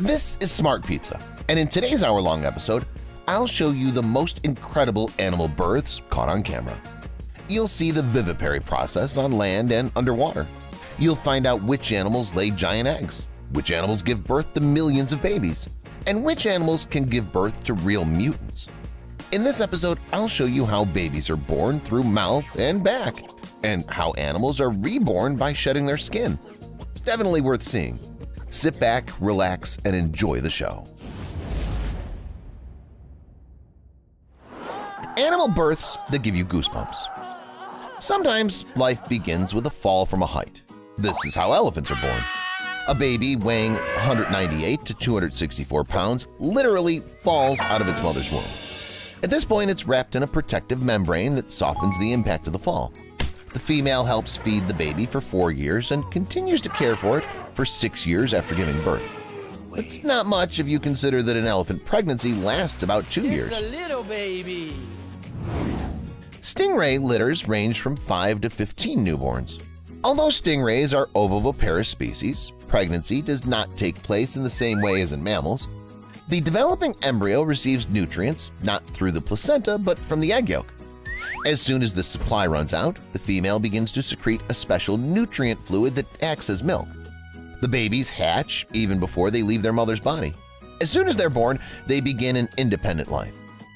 This is Smart Pizza, and in today's hour-long episode, I'll show you the most incredible animal births caught on camera. You'll see the vivipary process on land and underwater. You'll find out which animals lay giant eggs, which animals give birth to millions of babies, and which animals can give birth to real mutants. In this episode, I'll show you how babies are born through mouth and back, and how animals are reborn by shedding their skin. It's definitely worth seeing. Sit back, relax, and enjoy the show. Animal births that give you goosebumps. Sometimes life begins with a fall from a height. This is how elephants are born. A baby weighing 198 to 264 pounds literally falls out of its mother's womb. At this point, it's wrapped in a protective membrane that softens the impact of the fall. The female helps feed the baby for 4 years and continues to care for it for 6 years after giving birth. It's not much if you consider that an elephant pregnancy lasts about 2 years. It's a little baby. Stingray litters range from 5 to 15 newborns. Although stingrays are ovoviviparous species, pregnancy does not take place in the same way as in mammals. The developing embryo receives nutrients not through the placenta but from the egg yolk. As soon as the supply runs out, the female begins to secrete a special nutrient fluid that acts as milk. The babies hatch even before they leave their mother's body. As soon as they're born, they begin an independent life.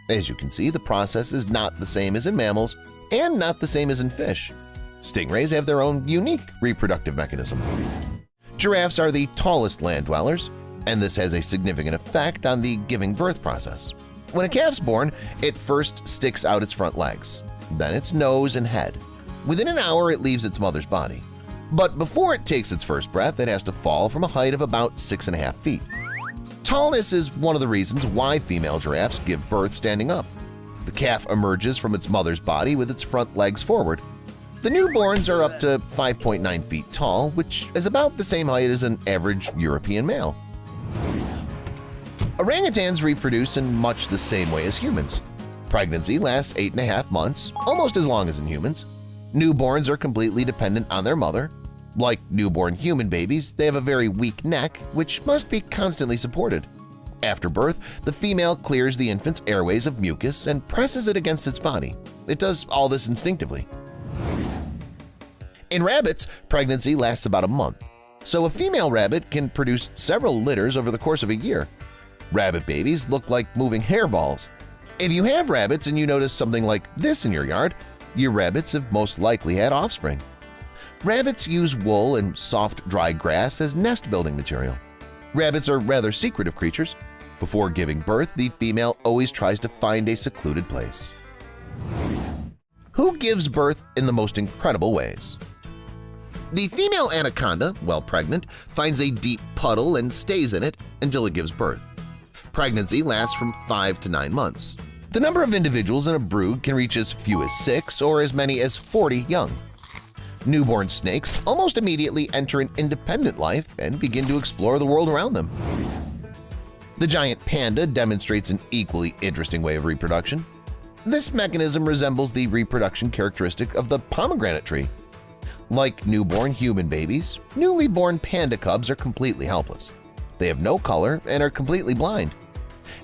As you can see, the process is not the same as in mammals and not the same as in fish. Stingrays have their own unique reproductive mechanism. Giraffes are the tallest land dwellers, and this has a significant effect on the giving birth process. When a calf's born, it first sticks out its front legs, then its nose and head. Within an hour, it leaves its mother's body. But before it takes its first breath, it has to fall from a height of about 6.5 feet. Tallness is one of the reasons why female giraffes give birth standing up. The calf emerges from its mother's body with its front legs forward. The newborns are up to 5.9 feet tall, which is about the same height as an average European male. Orangutans reproduce in much the same way as humans. Pregnancy lasts 8.5 months, almost as long as in humans. Newborns are completely dependent on their mother. Like newborn human babies, they have a very weak neck, which must be constantly supported. After birth, the female clears the infant's airways of mucus and presses it against its body. It does all this instinctively. In rabbits, pregnancy lasts about a month, so a female rabbit can produce several litters over the course of a year. Rabbit babies look like moving hairballs. If you have rabbits and you notice something like this in your yard, your rabbits have most likely had offspring. Rabbits use wool and soft, dry grass as nest-building material. Rabbits are rather secretive creatures. Before giving birth, the female always tries to find a secluded place. Who gives birth in the most incredible ways? The female anaconda, while pregnant, finds a deep puddle and stays in it until it gives birth. Pregnancy lasts from 5 to 9 months. The number of individuals in a brood can reach as few as 6 or as many as 40 young. Newborn snakes almost immediately enter an independent life and begin to explore the world around them. The giant panda demonstrates an equally interesting way of reproduction. This mechanism resembles the reproduction characteristic of the pomegranate tree. Like newborn human babies, newly born panda cubs are completely helpless. They have no color and are completely blind.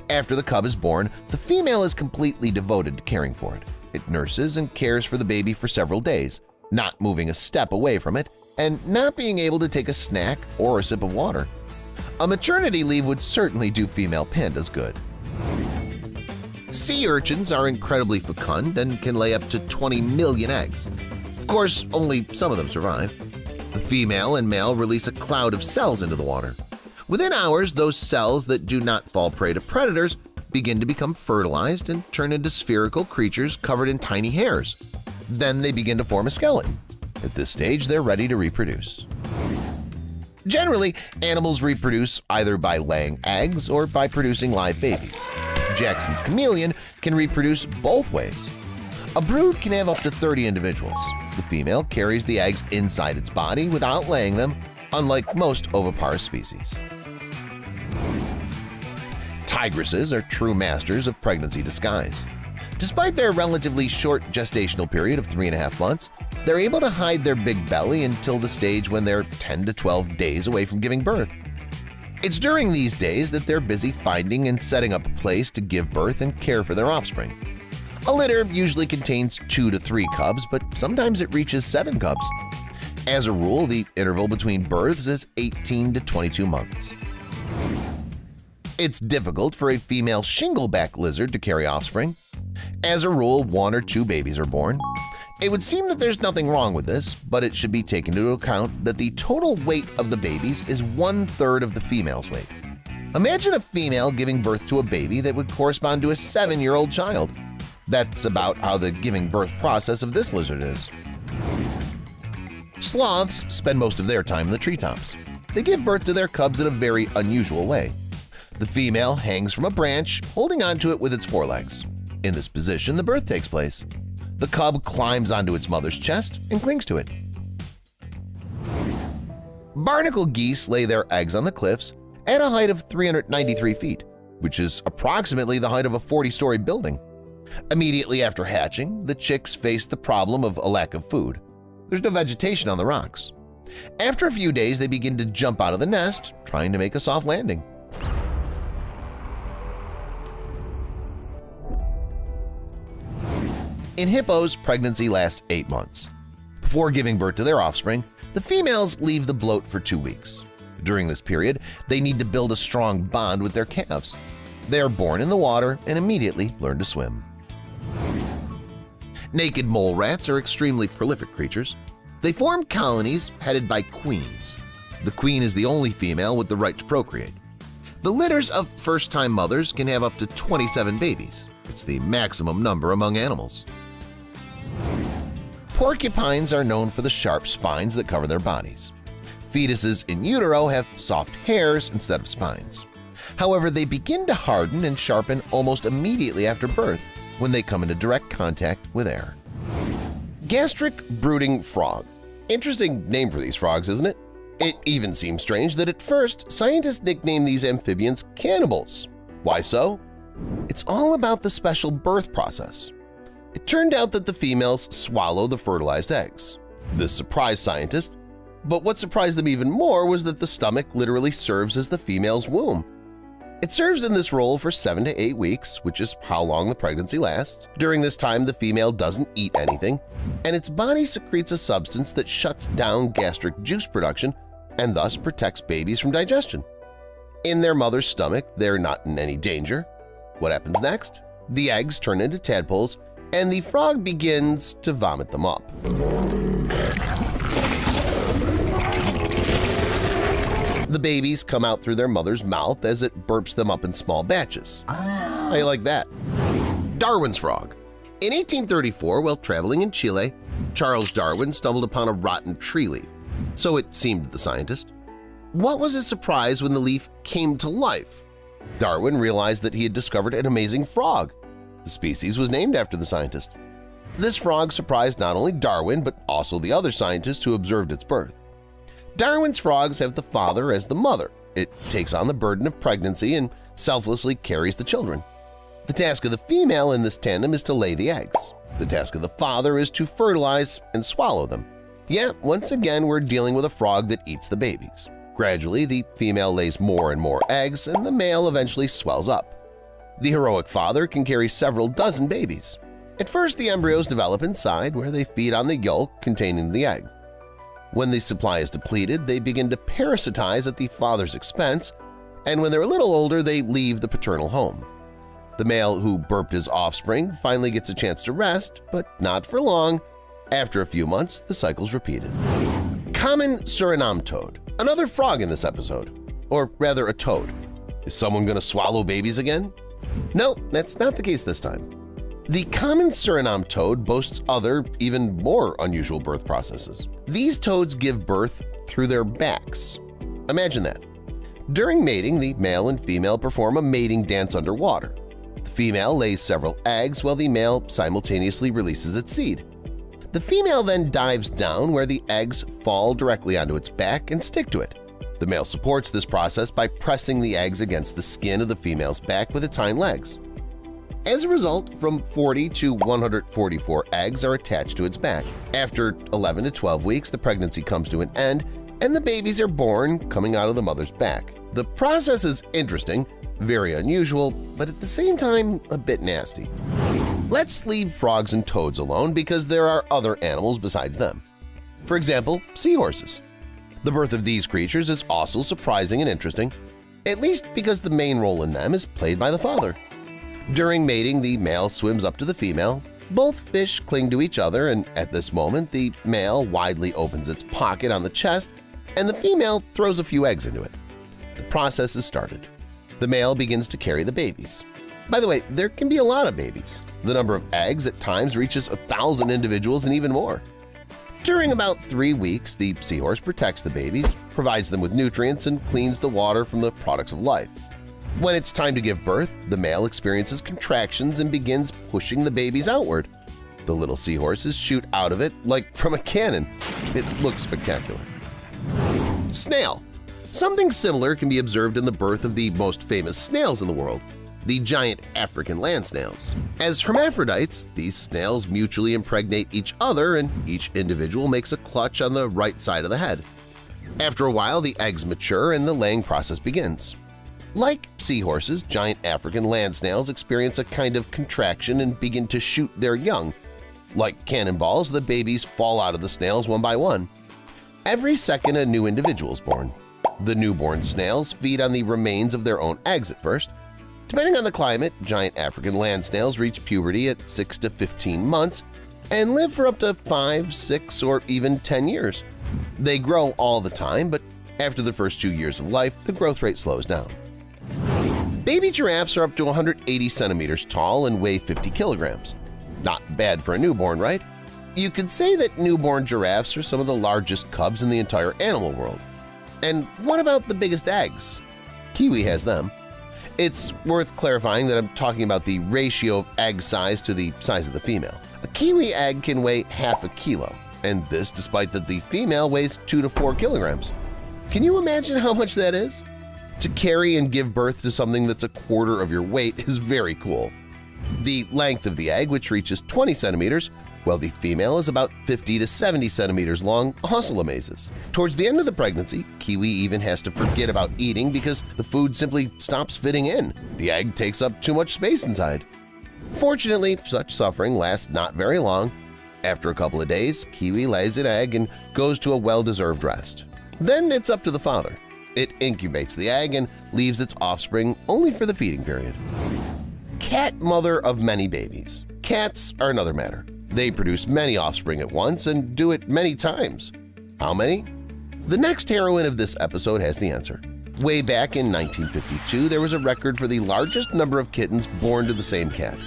After the cub is born, the female is completely devoted to caring for it. It nurses and cares for the baby for several days, not moving a step away from it and not being able to take a snack or a sip of water. A maternity leave would certainly do female pandas good. Sea urchins are incredibly fecund and can lay up to 20 million eggs. Of course, only some of them survive. The female and male release a cloud of cells into the water. Within hours, those cells that do not fall prey to predators begin to become fertilized and turn into spherical creatures covered in tiny hairs. Then they begin to form a skeleton. At this stage, they're ready to reproduce. Generally, animals reproduce either by laying eggs or by producing live babies. Jackson's chameleon can reproduce both ways. A brood can have up to 30 individuals. The female carries the eggs inside its body without laying them, unlike most oviparous species. Tigresses are true masters of pregnancy disguise. Despite their relatively short gestational period of 3.5 months, they're able to hide their big belly until the stage when they're 10 to 12 days away from giving birth. It's during these days that they're busy finding and setting up a place to give birth and care for their offspring. A litter usually contains 2 to 3 cubs, but sometimes it reaches 7 cubs. As a rule, the interval between births is 18 to 22 months. It's difficult for a female shingleback lizard to carry offspring. As a rule, 1 or 2 babies are born. It would seem that there's nothing wrong with this, but it should be taken into account that the total weight of the babies is 1/3 of the female's weight. Imagine a female giving birth to a baby that would correspond to a 7-year-old child. That's about how the giving birth process of this lizard is. Sloths spend most of their time in the treetops. They give birth to their cubs in a very unusual way. The female hangs from a branch, holding onto it with its forelegs. In this position, the birth takes place. The cub climbs onto its mother's chest and clings to it. Barnacle geese lay their eggs on the cliffs at a height of 393 feet, which is approximately the height of a 40-story building. Immediately after hatching, the chicks face the problem of a lack of food. There's no vegetation on the rocks. After a few days, they begin to jump out of the nest, trying to make a soft landing. In hippos, pregnancy lasts 8 months. Before giving birth to their offspring, the females leave the bloat for 2 weeks. During this period, they need to build a strong bond with their calves. They are born in the water and immediately learn to swim. Naked mole rats are extremely prolific creatures. They form colonies headed by queens. The queen is the only female with the right to procreate. The litters of first-time mothers can have up to 27 babies. It's the maximum number among animals. Porcupines are known for the sharp spines that cover their bodies. Fetuses in utero have soft hairs instead of spines. However, they begin to harden and sharpen almost immediately after birth when they come into direct contact with air. Gastric brooding frog. Interesting name for these frogs, isn't it? It even seems strange that at first scientists nicknamed these amphibians cannibals. Why so? It's all about the special birth process. It turned out that the females swallow the fertilized eggs. This surprised scientists, but what surprised them even more was that the stomach literally serves as the female's womb. It serves in this role for 7 to 8 weeks, which is how long the pregnancy lasts. During this time, the female doesn't eat anything, and its body secretes a substance that shuts down gastric juice production and thus protects babies from digestion. In their mother's stomach, they're not in any danger. What happens next? The eggs turn into tadpoles, and the frog begins to vomit them up. The babies come out through their mother's mouth as it burps them up in small batches. How you like that? Darwin's frog. In 1834, while traveling in Chile, Charles Darwin stumbled upon a rotten tree leaf. So it seemed to the scientist. What was his surprise when the leaf came to life? Darwin realized that he had discovered an amazing frog. The species was named after the scientist. This frog surprised not only Darwin but also the other scientists who observed its birth. Darwin's frogs have the father as the mother. It takes on the burden of pregnancy and selflessly carries the children. The task of the female in this tandem is to lay the eggs. The task of the father is to fertilize and swallow them. Yet, once again, we're dealing with a frog that eats the babies. Gradually, the female lays more and more eggs, and the male eventually swells up. The heroic father can carry several dozen babies. At first, the embryos develop inside, where they feed on the yolk containing the egg. When the supply is depleted, they begin to parasitize at the father's expense, and when they're a little older, they leave the paternal home. The male who burped his offspring finally gets a chance to rest, but not for long. After a few months, the cycle's repeated. Common Suriname toad. Another frog in this episode. Or rather, a toad. Is someone going to swallow babies again? No, that's not the case this time. The common Suriname toad boasts other, even more unusual birth processes. These toads give birth through their backs. Imagine that. During mating, the male and female perform a mating dance underwater. The female lays several eggs while the male simultaneously releases its seed. The female then dives down where the eggs fall directly onto its back and stick to it. The male supports this process by pressing the eggs against the skin of the female's back with its hind legs. As a result, from 40 to 144 eggs are attached to its back. After 11 to 12 weeks, the pregnancy comes to an end, and the babies are born coming out of the mother's back. The process is interesting, very unusual, but at the same time a bit nasty. Let's leave frogs and toads alone because there are other animals besides them. For example, seahorses. The birth of these creatures is also surprising and interesting, at least because the main role in them is played by the father. During mating, the male swims up to the female. Both fish cling to each other, and at this moment the male widely opens its pocket on the chest and the female throws a few eggs into it. The process is started. The male begins to carry the babies. By the way, there can be a lot of babies. The number of eggs at times reaches 1,000 individuals and even more. During about 3 weeks, the seahorse protects the babies, provides them with nutrients, and cleans the water from the products of life. When it's time to give birth, the male experiences contractions and begins pushing the babies outward. The little seahorses shoot out of it like from a cannon. It looks spectacular. Snail. Something similar can be observed in the birth of the most famous snails in the world, the giant African land snails. As hermaphrodites, these snails mutually impregnate each other and each individual makes a clutch on the right side of the head. After a while, the eggs mature and the laying process begins. Like seahorses, giant African land snails experience a kind of contraction and begin to shoot their young. Like cannonballs, the babies fall out of the snails one by one. Every second a new individual is born. The newborn snails feed on the remains of their own eggs at first. Depending on the climate, giant African land snails reach puberty at 6 to 15 months and live for up to 5, 6, or even 10 years. They grow all the time, but after the first 2 years of life, the growth rate slows down. Baby giraffes are up to 180 centimeters tall and weigh 50 kilograms. Not bad for a newborn, right? You could say that newborn giraffes are some of the largest cubs in the entire animal world. And what about the biggest eggs? Kiwi has them. It's worth clarifying that I'm talking about the ratio of egg size to the size of the female. A kiwi egg can weigh half a kilo, and this despite that the female weighs 2 to 4 kilograms. Can you imagine how much that is? To carry and give birth to something that's a quarter of your weight is very cool. The length of the egg, which reaches 20 centimeters, while the female is about 50 to 70 centimeters long, also amazes. Towards the end of the pregnancy, kiwi even has to forget about eating because the food simply stops fitting in. The egg takes up too much space inside. Fortunately, such suffering lasts not very long. After a couple of days, kiwi lays an egg and goes to a well-deserved rest. Then it's up to the father. It incubates the egg and leaves its offspring only for the feeding period. Cat mother of many babies. Cats are another matter. They produce many offspring at once and do it many times. How many? The next heroine of this episode has the answer. Way back in 1952, there was a record for the largest number of kittens born to the same cat.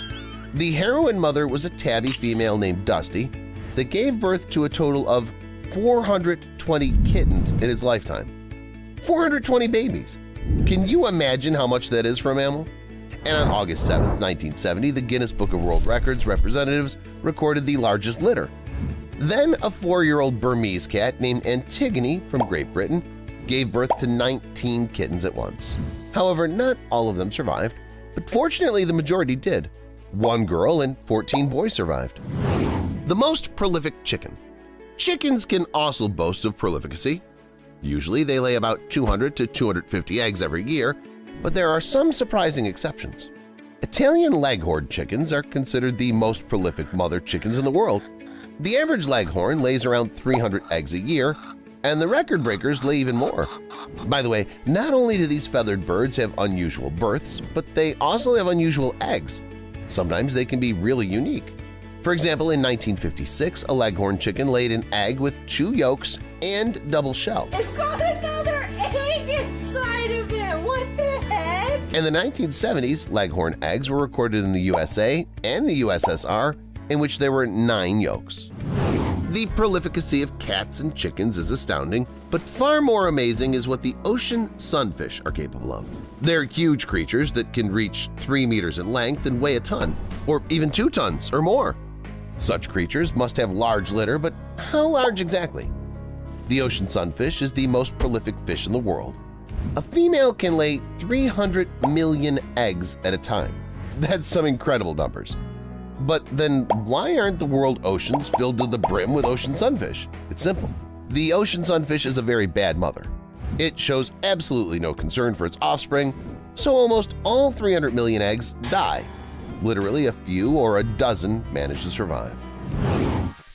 The heroine mother was a tabby female named Dusty that gave birth to a total of 420 kittens in its lifetime. 420 babies! Can you imagine how much that is for a mammal? And on August 7, 1970, the Guinness Book of World Records representatives recorded the largest litter. Then a 4-year-old Burmese cat named Antigone from Great Britain gave birth to 19 kittens at once. However, not all of them survived, but fortunately the majority did. 1 girl and 14 boys survived. The most prolific chicken. Chickens can also boast of prolificacy. Usually they lay about 200 to 250 eggs every year, but there are some surprising exceptions. Italian Leghorn chickens are considered the most prolific mother chickens in the world. The average Leghorn lays around 300 eggs a year, and the record breakers lay even more. By the way, not only do these feathered birds have unusual births, but they also have unusual eggs. Sometimes they can be really unique. For example, in 1956, a Leghorn chicken laid an egg with 2 yolks and double shell. It's got another egg inside of it! What the heck? In the 1970s, Leghorn eggs were recorded in the USA and the USSR, in which there were 9 yolks. The prolificacy of cats and chickens is astounding, but far more amazing is what the ocean sunfish are capable of. They're huge creatures that can reach 3 meters in length and weigh a ton, or even 2 tons or more. Such creatures must have large litter, but how large exactly? The ocean sunfish is the most prolific fish in the world. A female can lay 300 million eggs at a time. That's some incredible numbers. But then why aren't the world oceans filled to the brim with ocean sunfish? It's simple. The ocean sunfish is a very bad mother. It shows absolutely no concern for its offspring, so almost all 300 million eggs die. Literally a few or a dozen manage to survive.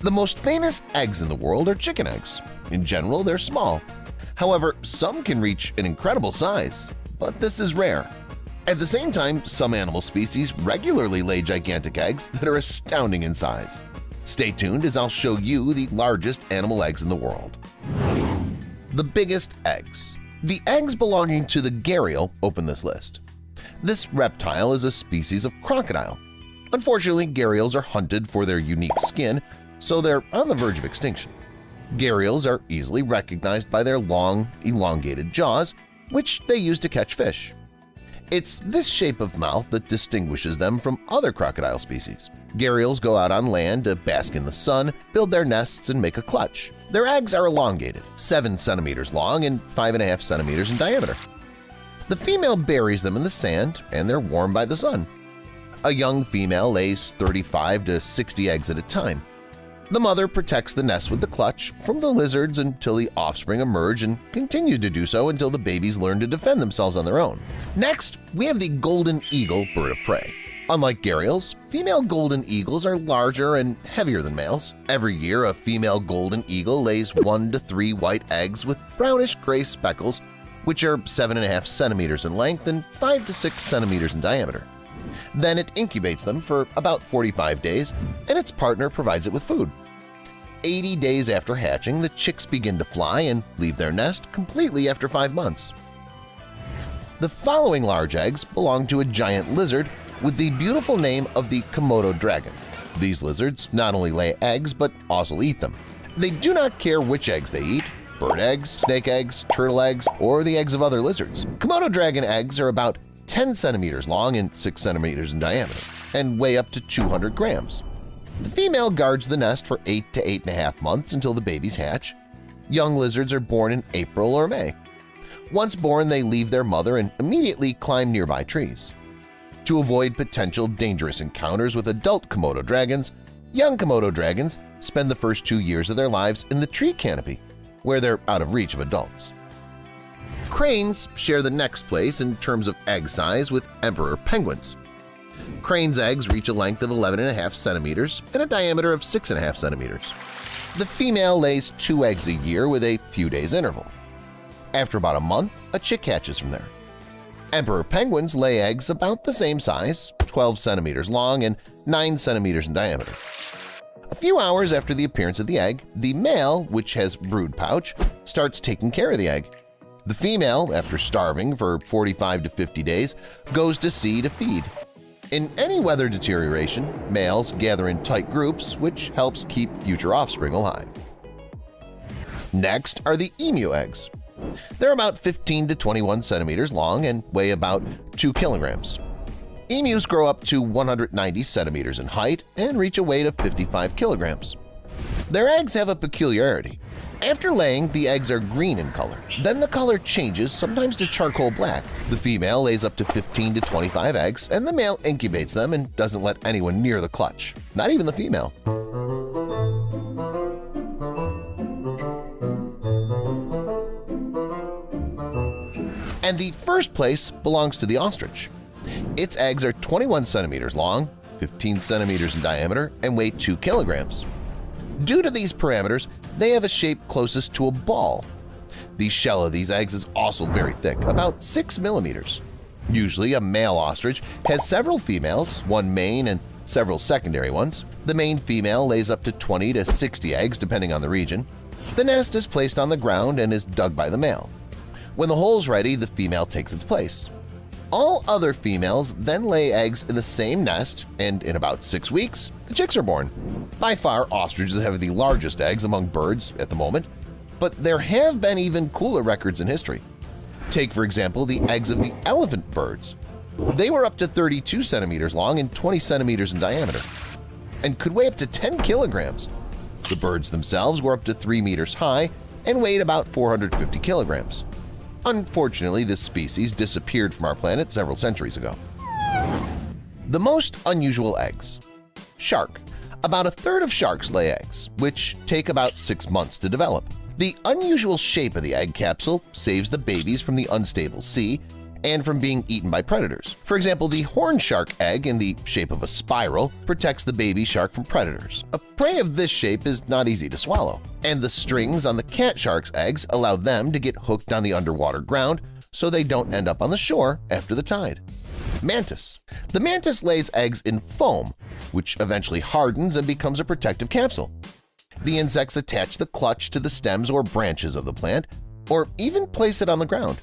The most famous eggs in the world are chicken eggs. In general, they're small. However, some can reach an incredible size, but this is rare. At the same time, some animal species regularly lay gigantic eggs that are astounding in size. Stay tuned as I'll show you the largest animal eggs in the world. The biggest eggs. The eggs belonging to the gharial open this list. This reptile is a species of crocodile. Unfortunately, gharials are hunted for their unique skin, so they're on the verge of extinction. Gharials are easily recognized by their long, elongated jaws, which they use to catch fish. It's this shape of mouth that distinguishes them from other crocodile species. Gharials go out on land to bask in the sun, build their nests, and make a clutch. Their eggs are elongated, 7 centimeters long and 5.5 centimeters in diameter. The female buries them in the sand, and they're warmed by the sun. A young female lays 35 to 60 eggs at a time. The mother protects the nest with the clutch from the lizards until the offspring emerge and continue to do so until the babies learn to defend themselves on their own. Next, we have the golden eagle bird of prey. Unlike gharials, female golden eagles are larger and heavier than males. Every year, a female golden eagle lays 1 to 3 white eggs with brownish-gray speckles, which are 7.5 centimeters in length and 5 to 6 centimeters in diameter. Then it incubates them for about 45 days, and its partner provides it with food. 80 days after hatching, the chicks begin to fly and leave their nest completely after 5 months. The following large eggs belong to a giant lizard with the beautiful name of the Komodo dragon. These lizards not only lay eggs but also eat them. They do not care which eggs they eat – bird eggs, snake eggs, turtle eggs, or the eggs of other lizards. Komodo dragon eggs are about 10 centimeters long and 6 centimeters in diameter, and weigh up to 200 grams. The female guards the nest for 8 to 8.5 months until the babies hatch. Young lizards are born in April or May. Once born, they leave their mother and immediately climb nearby trees. To avoid potential dangerous encounters with adult Komodo dragons, young Komodo dragons spend the first 2 years of their lives in the tree canopy, where they're out of reach of adults. Cranes share the next place in terms of egg size with emperor penguins. Cranes' eggs reach a length of 11.5 centimeters and a diameter of 6.5 centimeters. The female lays 2 eggs a year with a few days interval. After about a month, a chick hatches from there. Emperor penguins lay eggs about the same size, 12 centimeters long and 9 centimeters in diameter. A few hours after the appearance of the egg, the male, which has brood pouch, starts taking care of the egg. The female, after starving for 45 to 50 days, goes to sea to feed. In any weather deterioration, males gather in tight groups, which helps keep future offspring alive. Next are the emu eggs. They're about 15 to 21 centimeters long and weigh about 2 kilograms. Emus grow up to 190 centimeters in height and reach a weight of 55 kilograms. Their eggs have a peculiarity. After laying, the eggs are green in color. Then the color changes, sometimes to charcoal black. The female lays up to 15 to 25 eggs, and the male incubates them and doesn't let anyone near the clutch, not even the female. And the first place belongs to the ostrich. Its eggs are 21 centimeters long, 15 centimeters in diameter, and weigh 2 kilograms. Due to these parameters, they have a shape closest to a ball. The shell of these eggs is also very thick, about 6 millimeters. Usually, a male ostrich has several females, one main and several secondary ones. The main female lays up to 20 to 60 eggs depending on the region. The nest is placed on the ground and is dug by the male. When the hole's ready, the female takes its place. All other females then lay eggs in the same nest, and in about 6 weeks, the chicks are born. By far, ostriches have the largest eggs among birds at the moment, but there have been even cooler records in history. Take, for example, the eggs of the elephant birds. They were up to 32 centimeters long and 20 centimeters in diameter, and could weigh up to 10 kilograms. The birds themselves were up to 3 meters high and weighed about 450 kilograms. Unfortunately, this species disappeared from our planet several centuries ago. The most unusual eggs. Shark. About a third of sharks lay eggs, which take about 6 months to develop. The unusual shape of the egg capsule saves the babies from the unstable sea and from being eaten by predators. For example, the horn shark egg in the shape of a spiral protects the baby shark from predators. A prey of this shape is not easy to swallow, and the strings on the cat shark's eggs allow them to get hooked on the underwater ground so they don't end up on the shore after the tide. Mantis. The mantis lays eggs in foam, which eventually hardens and becomes a protective capsule. The insects attach the clutch to the stems or branches of the plant, or even place it on the ground.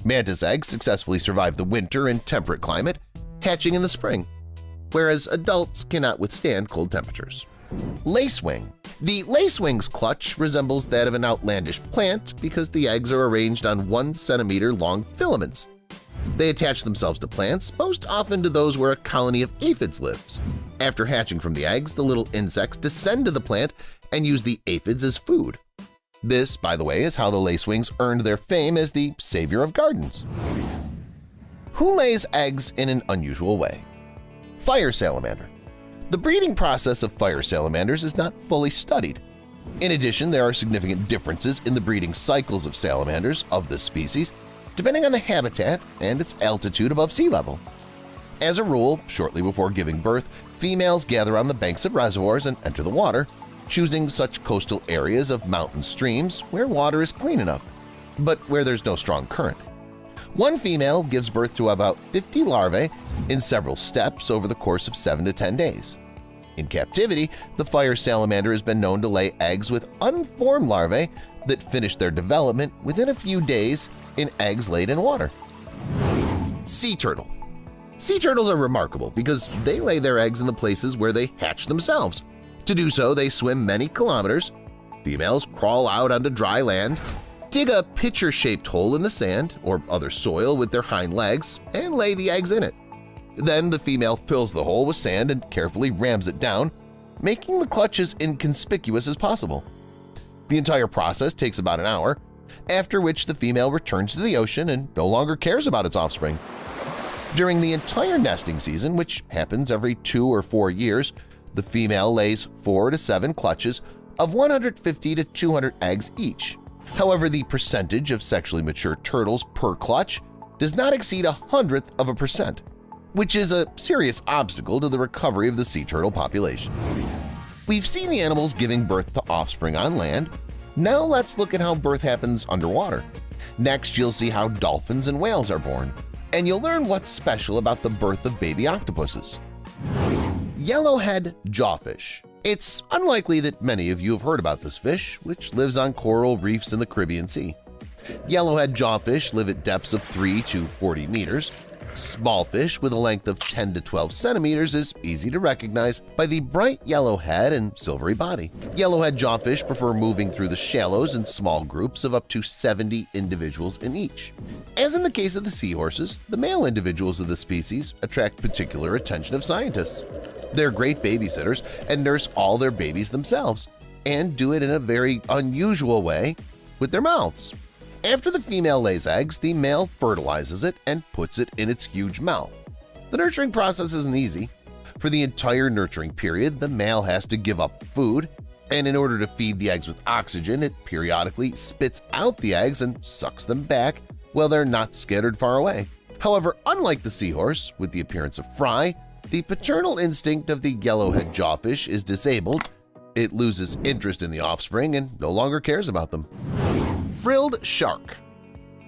Mantis eggs successfully survive the winter in temperate climate, hatching in the spring, whereas adults cannot withstand cold temperatures. Lacewing. The lacewing's clutch resembles that of an outlandish plant because the eggs are arranged on 1 centimeter long filaments. They attach themselves to plants, most often to those where a colony of aphids lives. After hatching from the eggs, the little insects descend to the plant and use the aphids as food. This, by the way, is how the lacewings earned their fame as the savior of gardens. Who lays eggs in an unusual way? Fire salamander. The breeding process of fire salamanders is not fully studied. In addition, there are significant differences in the breeding cycles of salamanders of this species, depending on the habitat and its altitude above sea level. As a rule, shortly before giving birth, females gather on the banks of reservoirs and enter the water, choosing such coastal areas of mountain streams where water is clean enough, but where there's no strong current. One female gives birth to about 50 larvae in several steps over the course of 7 to 10 days. In captivity, the fire salamander has been known to lay eggs with unformed larvae that finish their development within a few days in eggs laid in water. Sea turtle. Sea turtles are remarkable because they lay their eggs in the places where they hatch themselves. To do so, they swim many kilometers. Females crawl out onto dry land, dig a pitcher-shaped hole in the sand or other soil with their hind legs, and lay the eggs in it. Then the female fills the hole with sand and carefully rams it down, making the clutch as inconspicuous as possible. The entire process takes about an hour, after which the female returns to the ocean and no longer cares about its offspring. During the entire nesting season, which happens every 2 or 4 years, the female lays 4 to 7 clutches of 150 to 200 eggs each. However, the percentage of sexually mature turtles per clutch does not exceed 0.01%, which is a serious obstacle to the recovery of the sea turtle population. We've seen the animals giving birth to offspring on land. Now let's look at how birth happens underwater. Next, you'll see how dolphins and whales are born, and you'll learn what's special about the birth of baby octopuses. Yellowhead jawfish. It's unlikely that many of you have heard about this fish, which lives on coral reefs in the Caribbean Sea. Yellowhead jawfish live at depths of 3 to 40 meters. Small fish with a length of 10 to 12 centimeters is easy to recognize by the bright yellow head and silvery body. Yellowhead jawfish prefer moving through the shallows in small groups of up to 70 individuals in each. As in the case of the seahorses, the male individuals of the species attract particular attention of scientists. They're great babysitters and nurse all their babies themselves, and do it in a very unusual way with their mouths. After the female lays eggs, the male fertilizes it and puts it in its huge mouth. The nurturing process isn't easy. For the entire nurturing period, the male has to give up food, and in order to feed the eggs with oxygen, it periodically spits out the eggs and sucks them back while they're not scattered far away. However, unlike the seahorse, with the appearance of fry, the paternal instinct of the yellowhead jawfish is disabled. It loses interest in the offspring and no longer cares about them. Frilled shark.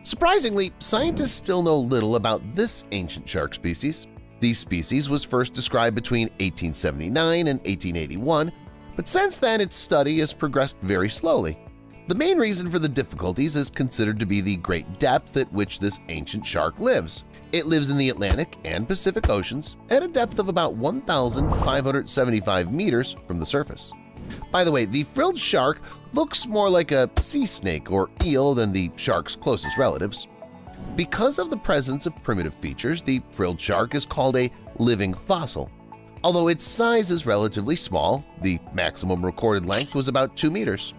Surprisingly, scientists still know little about this ancient shark species. The species was first described between 1879 and 1881, but since then its study has progressed very slowly. The main reason for the difficulties is considered to be the great depth at which this ancient shark lives. It lives in the Atlantic and Pacific Oceans at a depth of about 1,575 meters from the surface. By the way, the frilled shark looks more like a sea snake or eel than the shark's closest relatives. Because of the presence of primitive features, the frilled shark is called a living fossil. Although its size is relatively small, the maximum recorded length was about 2 meters.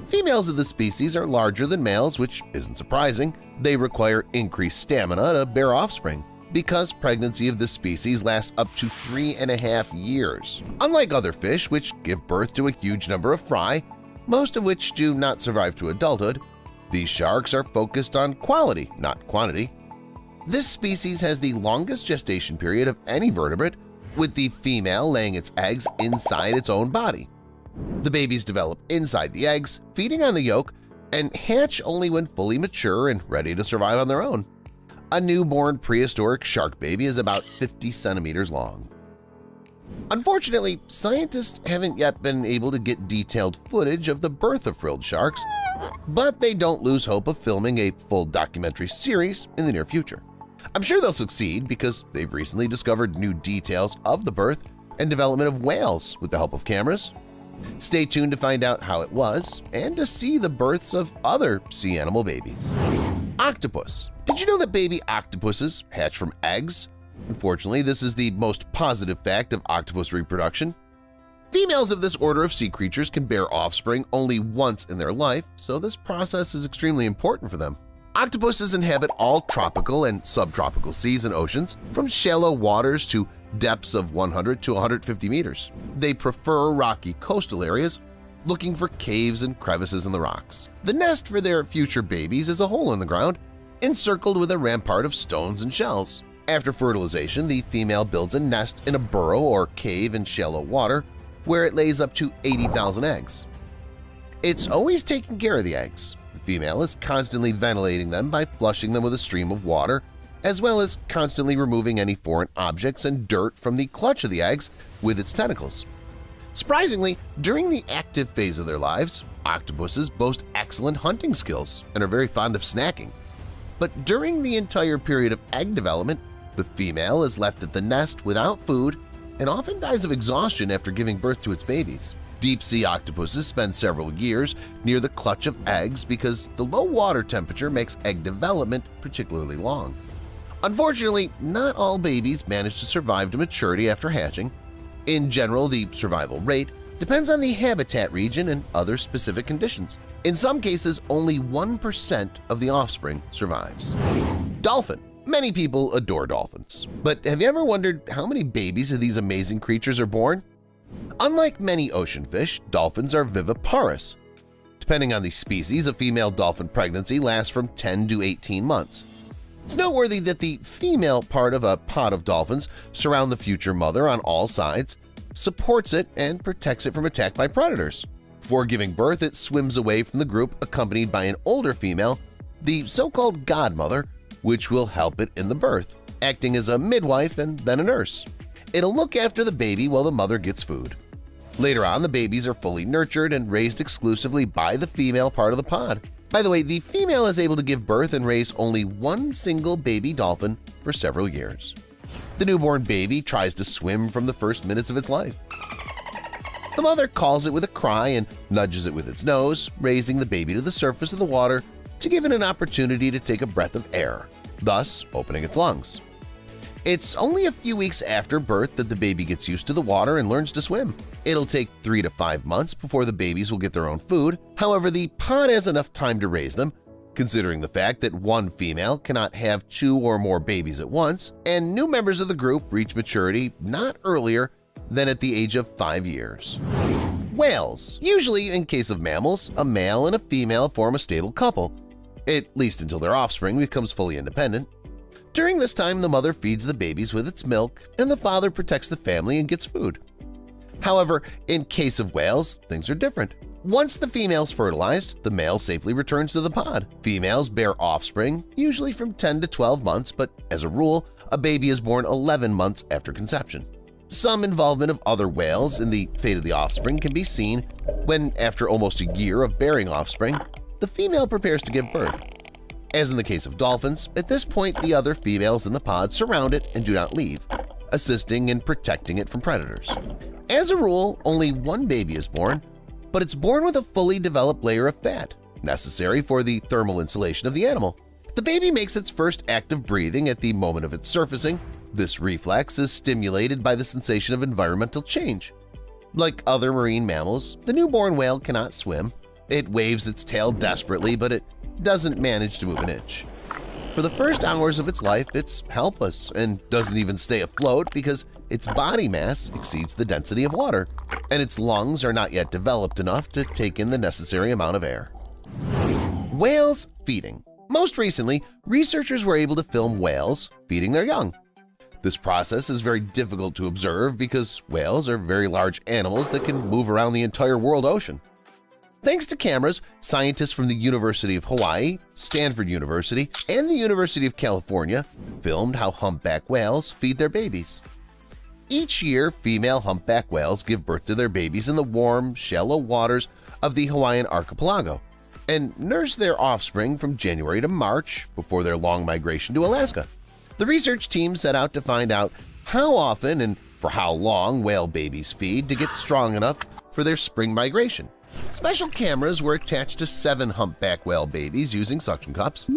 Females of the species are larger than males, which isn't surprising. They require increased stamina to bear offspring, because pregnancy of this species lasts up to 3.5 years. Unlike other fish, which give birth to a huge number of fry, most of which do not survive to adulthood. These sharks are focused on quality, not quantity. This species has the longest gestation period of any vertebrate, with the female laying its eggs inside its own body. The babies develop inside the eggs, feeding on the yolk, and hatch only when fully mature and ready to survive on their own. A newborn prehistoric shark baby is about 50 centimeters long. Unfortunately, scientists haven't yet been able to get detailed footage of the birth of frilled sharks, but they don't lose hope of filming a full documentary series in the near future. I'm sure they'll succeed because they've recently discovered new details of the birth and development of whales with the help of cameras. Stay tuned to find out how it was and to see the births of other sea animal babies. Octopus. Did you know that baby octopuses hatch from eggs? Unfortunately, this is the most positive fact of octopus reproduction. Females of this order of sea creatures can bear offspring only once in their life, so this process is extremely important for them. Octopuses inhabit all tropical and subtropical seas and oceans, from shallow waters to depths of 100 to 150 meters. They prefer rocky coastal areas, looking for caves and crevices in the rocks. The nest for their future babies is a hole in the ground, encircled with a rampart of stones and shells. After fertilization, the female builds a nest in a burrow or cave in shallow water, where it lays up to 80,000 eggs. It's always taking care of the eggs. The female is constantly ventilating them by flushing them with a stream of water, as well as constantly removing any foreign objects and dirt from the clutch of the eggs with its tentacles. Surprisingly, during the active phase of their lives, octopuses boast excellent hunting skills and are very fond of snacking. But during the entire period of egg development, the female is left at the nest without food and often dies of exhaustion after giving birth to its babies. Deep-sea octopuses spend several years near the clutch of eggs because the low water temperature makes egg development particularly long. Unfortunately, not all babies manage to survive to maturity after hatching. In general, the survival rate depends on the habitat region and other specific conditions. In some cases, only 1% of the offspring survives. Dolphin. Many people adore dolphins, but have you ever wondered how many babies of these amazing creatures are born? Unlike many ocean fish, dolphins are viviparous. Depending on the species, a female dolphin pregnancy lasts from 10 to 18 months. It's noteworthy that the female part of a pod of dolphins surround the future mother on all sides, supports it, and protects it from attack by predators. Before giving birth, it swims away from the group accompanied by an older female, the so-called godmother, which will help it in the birth, acting as a midwife and then a nurse. It'll look after the baby while the mother gets food. Later on, the babies are fully nurtured and raised exclusively by the female part of the pod. By the way, the female is able to give birth and raise only one single baby dolphin for several years. The newborn baby tries to swim from the first minutes of its life. The mother calls it with a cry and nudges it with its nose, raising the baby to the surface of the water to give it an opportunity to take a breath of air, thus opening its lungs. It's only a few weeks after birth that the baby gets used to the water and learns to swim. It'll take 3 to 5 months before the babies will get their own food. However, the pod has enough time to raise them, considering the fact that one female cannot have 2 or more babies at once, and new members of the group reach maturity not earlier than at the age of 5 years. Whales. Usually, in case of mammals, a male and a female form a stable couple, at least until their offspring becomes fully independent. During this time, the mother feeds the babies with its milk, and the father protects the family and gets food. However, in case of whales, things are different. Once the female's fertilized, the male safely returns to the pod. Females bear offspring, usually from 10 to 12 months, but as a rule, a baby is born 11 months after conception. Some involvement of other whales in the fate of the offspring can be seen when, after almost a year of bearing offspring, the female prepares to give birth. As in the case of dolphins, at this point the other females in the pod surround it and do not leave, assisting in protecting it from predators. As a rule, only one baby is born, but it's born with a fully developed layer of fat, necessary for the thermal insulation of the animal. The baby makes its first act of breathing at the moment of its surfacing. This reflex is stimulated by the sensation of environmental change. Like other marine mammals, the newborn whale cannot swim. It waves its tail desperately, but it doesn't manage to move an inch. For the first hours of its life, it's helpless and doesn't even stay afloat because its body mass exceeds the density of water, and its lungs are not yet developed enough to take in the necessary amount of air. Whales feeding. Most recently, researchers were able to film whales feeding their young. This process is very difficult to observe because whales are very large animals that can move around the entire world ocean. Thanks to cameras, scientists from the University of Hawaii, Stanford University, and the University of California filmed how humpback whales feed their babies. Each year, female humpback whales give birth to their babies in the warm, shallow waters of the Hawaiian archipelago and nurse their offspring from January to March before their long migration to Alaska. The research team set out to find out how often and for how long whale babies feed to get strong enough for their spring migration. Special cameras were attached to 7 humpback whale babies using suction cups.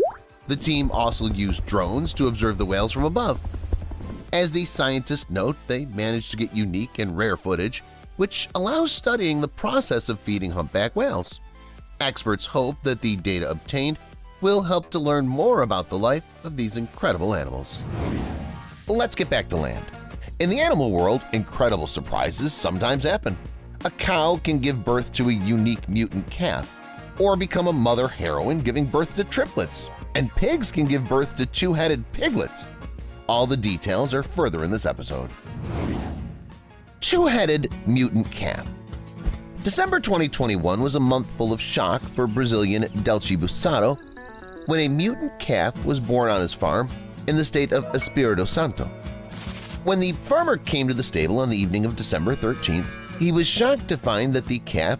The team also used drones to observe the whales from above. As the scientists note, they managed to get unique and rare footage, which allows studying the process of feeding humpback whales. Experts hope that the data obtained will help to learn more about the life of these incredible animals. Let's get back to land. In the animal world, incredible surprises sometimes happen. A cow can give birth to a unique mutant calf, or become a mother heroine giving birth to triplets, and pigs can give birth to 2-headed piglets. All the details are further in this episode. 2-headed mutant calf. December 2021 was a month full of shock for Brazilian Delci Bussato when a mutant calf was born on his farm in the state of Espírito Santo. When the farmer came to the stable on the evening of December 13th, he was shocked to find that the calf,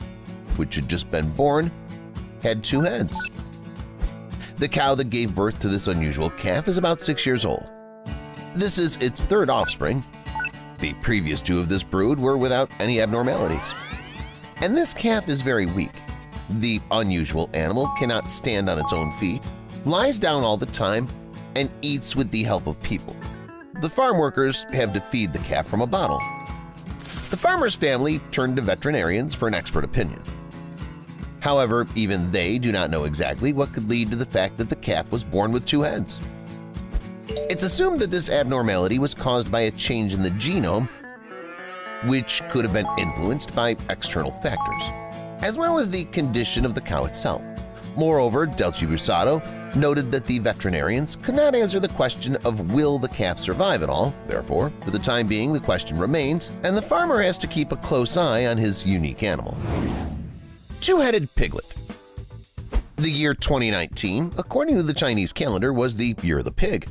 which had just been born, had 2 heads. The cow that gave birth to this unusual calf is about 6 years old. This is its 3rd offspring. The previous 2 of this brood were without any abnormalities. And this calf is very weak. The unusual animal cannot stand on its own feet, lies down all the time, and eats with the help of people. The farm workers have to feed the calf from a bottle. The farmer's family turned to veterinarians for an expert opinion. However, even they do not know exactly what could lead to the fact that the calf was born with 2 heads. It's assumed that this abnormality was caused by a change in the genome, which could have been influenced by external factors, as well as the condition of the cow itself. Moreover, Delci Bussato noted that the veterinarians could not answer the question of will the calf survive at all. Therefore, for the time being, the question remains, and the farmer has to keep a close eye on his unique animal. 2-headed piglet. The year 2019, according to the Chinese calendar, was the Year of the Pig.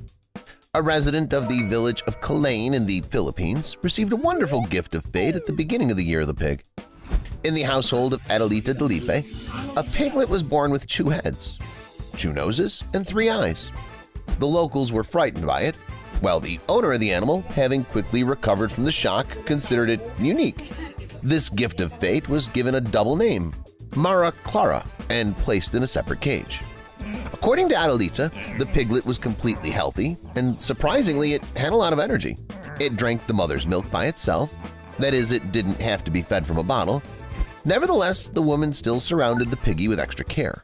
A resident of the village of Kalain in the Philippines received a wonderful gift of fate at the beginning of the Year of the Pig. In the household of Adelita Delipe, a piglet was born with 2 heads, 2 noses, and 3 eyes. The locals were frightened by it, while the owner of the animal, having quickly recovered from the shock, considered it unique. This gift of fate was given a double name, Mara Clara, and placed in a separate cage. According to Adelita, the piglet was completely healthy, and surprisingly, it had a lot of energy. It drank the mother's milk by itself. That is, it didn't have to be fed from a bottle. Nevertheless, the woman still surrounded the piggy with extra care.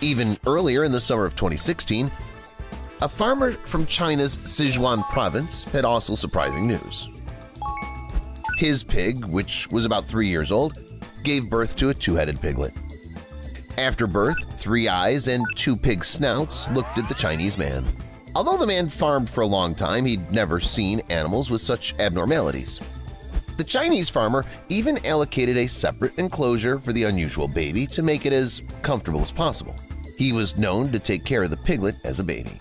Even earlier in the summer of 2016, a farmer from China's Sichuan province had also surprising news. His pig, which was about 3 years old, gave birth to a 2-headed piglet. After birth, 3 eyes and 2 pig snouts looked at the Chinese man. Although the man farmed for a long time, he'd never seen animals with such abnormalities. The Chinese farmer even allocated a separate enclosure for the unusual baby to make it as comfortable as possible. He was known to take care of the piglet as a baby.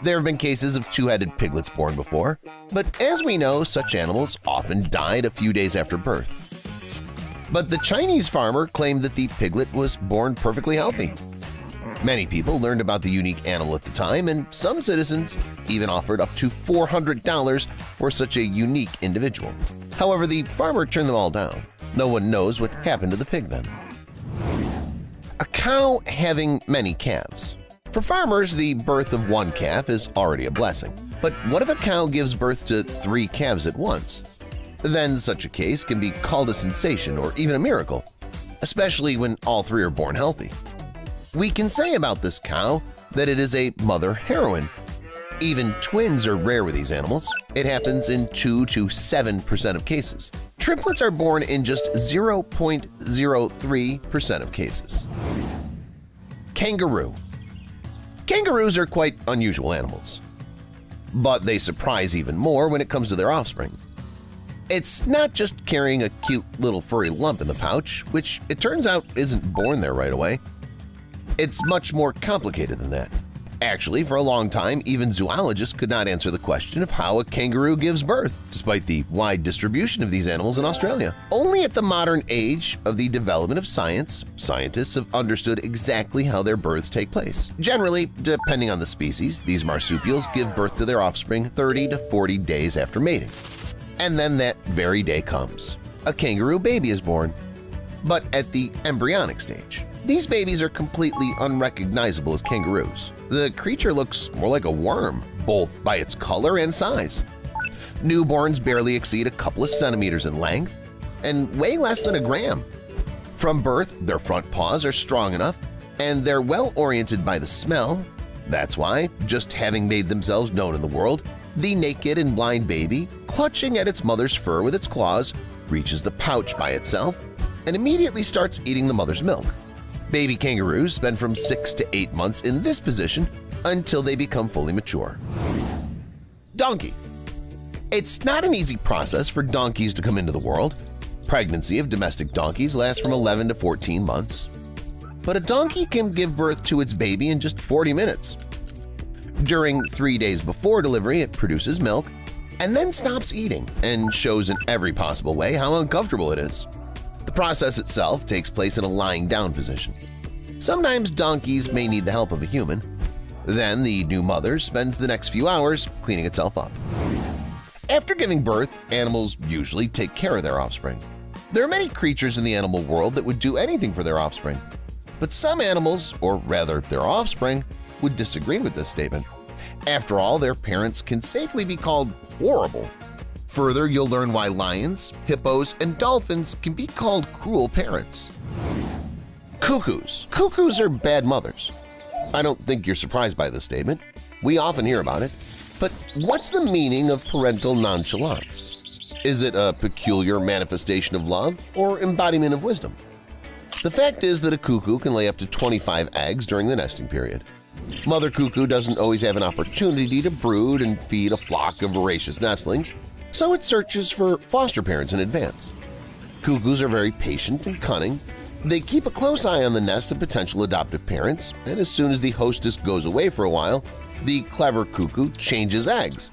There have been cases of 2-headed piglets born before, but as we know, such animals often died a few days after birth. But the Chinese farmer claimed that the piglet was born perfectly healthy. Many people learned about the unique animal at the time, and some citizens even offered up to $400 for such a unique individual. However, the farmer turned them all down. No one knows what happened to the pig then. A cow having many calves. For farmers, the birth of 1 calf is already a blessing. But what if a cow gives birth to 3 calves at once? Then such a case can be called a sensation or even a miracle, especially when all 3 are born healthy. We can say about this cow that it is a mother heroine. Even twins are rare with these animals. It happens in 2 to 7% of cases. Triplets are born in just 0.03% of cases. Kangaroo. Kangaroos are quite unusual animals, but they surprise even more when it comes to their offspring. It's not just carrying a cute little furry lump in the pouch, which it turns out isn't born there right away. It's much more complicated than that. Actually, for a long time, even zoologists could not answer the question of how a kangaroo gives birth, despite the wide distribution of these animals in Australia. Only at the modern age of the development of science, scientists have understood exactly how their births take place. Generally, depending on the species, these marsupials give birth to their offspring 30 to 40 days after mating. And then that very day comes. A kangaroo baby is born, but at the embryonic stage. These babies are completely unrecognizable as kangaroos. The creature looks more like a worm, both by its color and size. Newborns barely exceed a couple of centimeters in length and weigh less than a gram. From birth, their front paws are strong enough and they're well-oriented by the smell. That's why, just having made themselves known in the world, the naked and blind baby, clutching at its mother's fur with its claws, reaches the pouch by itself and immediately starts eating the mother's milk. Baby kangaroos spend from 6 to 8 months in this position until they become fully mature. Donkey. It's not an easy process for donkeys to come into the world. Pregnancy of domestic donkeys lasts from 11 to 14 months. But a donkey can give birth to its baby in just 40 minutes. During 3 days before delivery, it produces milk and then stops eating and shows in every possible way how uncomfortable it is. The process itself takes place in a lying-down position. Sometimes donkeys may need the help of a human. Then the new mother spends the next few hours cleaning itself up. After giving birth, animals usually take care of their offspring. There are many creatures in the animal world that would do anything for their offspring. But some animals, or rather their offspring, would disagree with this statement. After all, their parents can safely be called horrible. Further, you'll learn why lions, hippos, and dolphins can be called cruel parents. Cuckoos. Cuckoos are bad mothers. I don't think you're surprised by this statement. We often hear about it. But what's the meaning of parental nonchalance? Is it a peculiar manifestation of love or embodiment of wisdom? The fact is that a cuckoo can lay up to 25 eggs during the nesting period. Mother cuckoo doesn't always have an opportunity to brood and feed a flock of voracious nestlings, so it searches for foster parents in advance. Cuckoos are very patient and cunning. They keep a close eye on the nest of potential adoptive parents, and as soon as the hostess goes away for a while, the clever cuckoo changes eggs.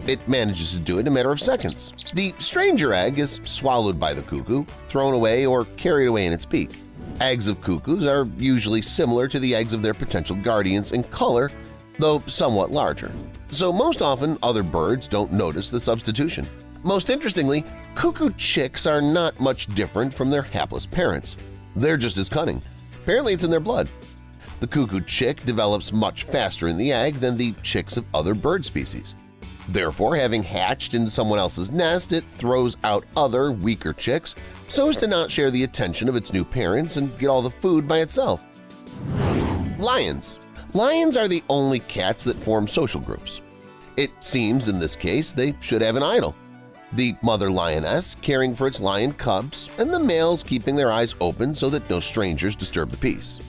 It manages to do it in a matter of seconds. The stranger egg is swallowed by the cuckoo, thrown away, or carried away in its beak. Eggs of cuckoos are usually similar to the eggs of their potential guardians in color, though somewhat larger. So most often, other birds don't notice the substitution. Most interestingly, cuckoo chicks are not much different from their hapless parents. They're just as cunning. Apparently it's in their blood. The cuckoo chick develops much faster in the egg than the chicks of other bird species. Therefore, having hatched in someone else's nest, it throws out other, weaker chicks so as to not share the attention of its new parents and get all the food by itself. Lions. Lions are the only cats that form social groups. It seems in this case they should have an idol. The mother lioness caring for its lion cubs and the males keeping their eyes open so that no strangers disturb the peace.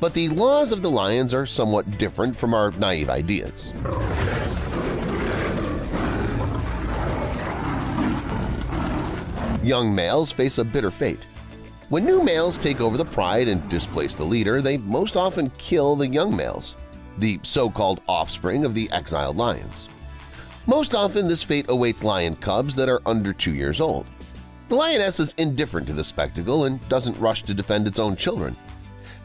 But the laws of the lions are somewhat different from our naive ideas. Young males face a bitter fate. When new males take over the pride and displace the leader, they most often kill the young males, the so-called offspring of the exiled lions. Most often, this fate awaits lion cubs that are under 2 years old. The lioness is indifferent to the spectacle and doesn't rush to defend its own children.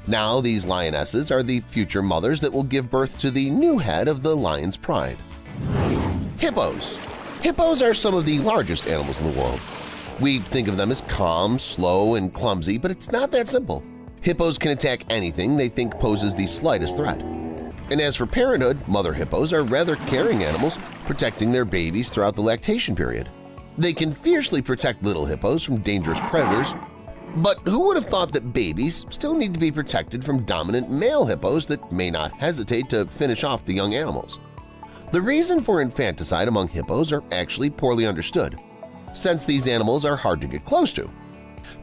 Now these lionesses are the future mothers that will give birth to the new head of the lion's pride. Hippos. Hippos are some of the largest animals in the world. We think of them as calm, slow, and clumsy, but it's not that simple. Hippos can attack anything they think poses the slightest threat. And as for parenthood, mother hippos are rather caring animals, protecting their babies throughout the lactation period. They can fiercely protect little hippos from dangerous predators, But who would have thought that babies still need to be protected from dominant male hippos that may not hesitate to finish off the young animals? The reason for infanticide among hippos are actually poorly understood, since these animals are hard to get close to.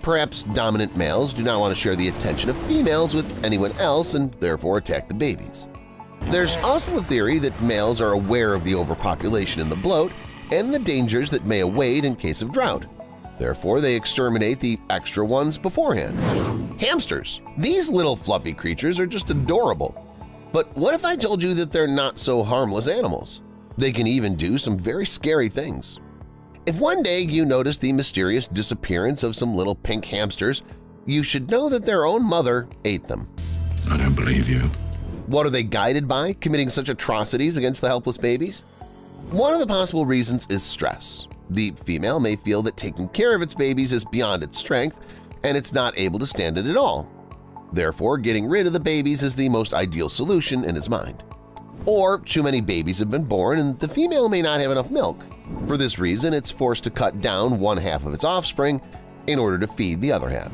Perhaps dominant males do not want to share the attention of females with anyone else and therefore attack the babies. There's also the theory that males are aware of the overpopulation in the bloat and the dangers that may await in case of drought. Therefore, they exterminate the extra ones beforehand. Hamsters. These little fluffy creatures are just adorable. But what if I told you that they're not so harmless animals? They can even do some very scary things. If one day you notice the mysterious disappearance of some little pink hamsters, you should know that their own mother ate them. I don't believe you. What are they guided by, committing such atrocities against the helpless babies? One of the possible reasons is stress. The female may feel that taking care of its babies is beyond its strength and it's not able to stand it at all. Therefore, getting rid of the babies is the most ideal solution in its mind. Or too many babies have been born and the female may not have enough milk. For this reason, it's forced to cut down one half of its offspring in order to feed the other half.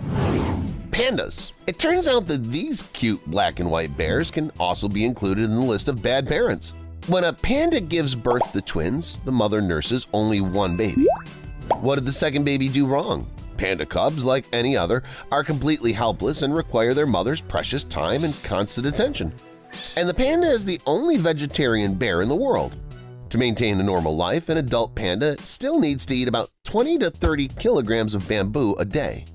Pandas. It turns out that these cute black and white bears can also be included in the list of bad parents. When a panda gives birth to twins, the mother nurses only one baby. What did the second baby do wrong? Panda cubs, like any other, are completely helpless and require their mother's precious time and constant attention. And the panda is the only vegetarian bear in the world. To maintain a normal life, an adult panda still needs to eat about 20 to 30 kilograms of bamboo a day.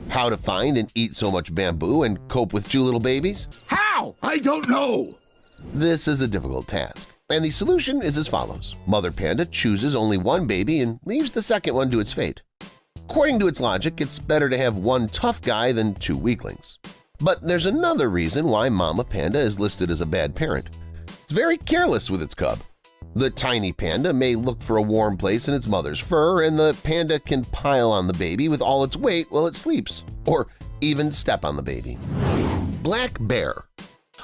How to find and eat so much bamboo and cope with two little babies? How? I don't know! This is a difficult task, and the solution is as follows. Mother panda chooses only one baby and leaves the second one to its fate. According to its logic, it's better to have one tough guy than two weaklings. But there's another reason why Mama Panda is listed as a bad parent. It's very careless with its cub. The tiny panda may look for a warm place in its mother's fur, and the panda can pile on the baby with all its weight while it sleeps, or even step on the baby. Black bear.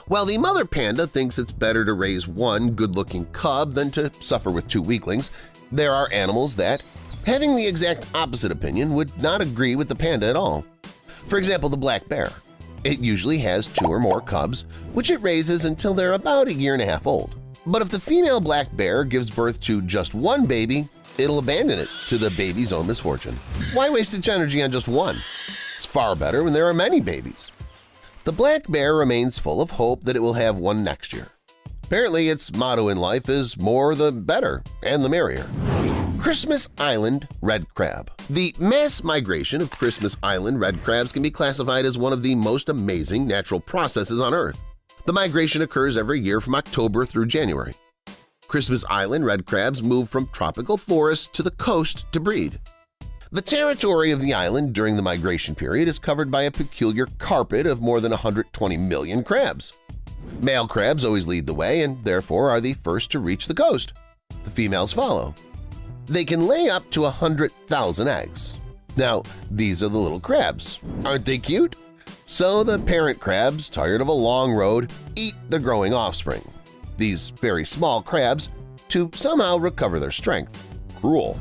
While the mother panda thinks it's better to raise one good-looking cub than to suffer with two weaklings, there are animals that, having the exact opposite opinion, would not agree with the panda at all. For example, the black bear. It usually has two or more cubs, which it raises until they're about a year and a half old. But if the female black bear gives birth to just one baby, it'll abandon it to the baby's own misfortune. Why waste its energy on just one? It's far better when there are many babies. The black bear remains full of hope that it will have one next year. Apparently, its motto in life is more the better and the merrier. Christmas Island red crab. The mass migration of Christmas Island red crabs can be classified as one of the most amazing natural processes on Earth. The migration occurs every year from October through January. Christmas Island red crabs move from tropical forests to the coast to breed. The territory of the island during the migration period is covered by a peculiar carpet of more than 120 million crabs. Male crabs always lead the way and therefore are the first to reach the coast. The females follow. They can lay up to 100,000 eggs. Now, these are the little crabs. Aren't they cute? So the parent crabs, tired of a long road, eat the growing offspring. These very small crabs to somehow recover their strength. Cruel.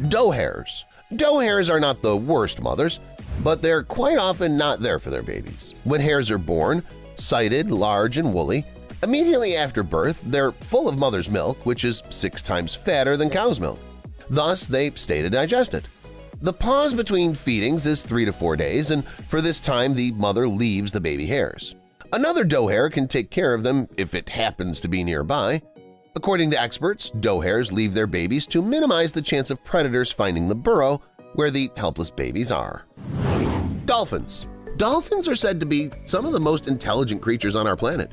Doe hares. Doe hares are not the worst mothers, but they're quite often not there for their babies. When hares are born, sighted, large, and woolly, immediately after birth they're full of mother's milk, which is 6 times fatter than cow's milk. Thus, they stay to digest it. The pause between feedings is 3 to 4 days, and for this time the mother leaves the baby hares. Another doe hare can take care of them if it happens to be nearby. According to experts, doe hares leave their babies to minimize the chance of predators finding the burrow where the helpless babies are. Dolphins. Dolphins are said to be some of the most intelligent creatures on our planet,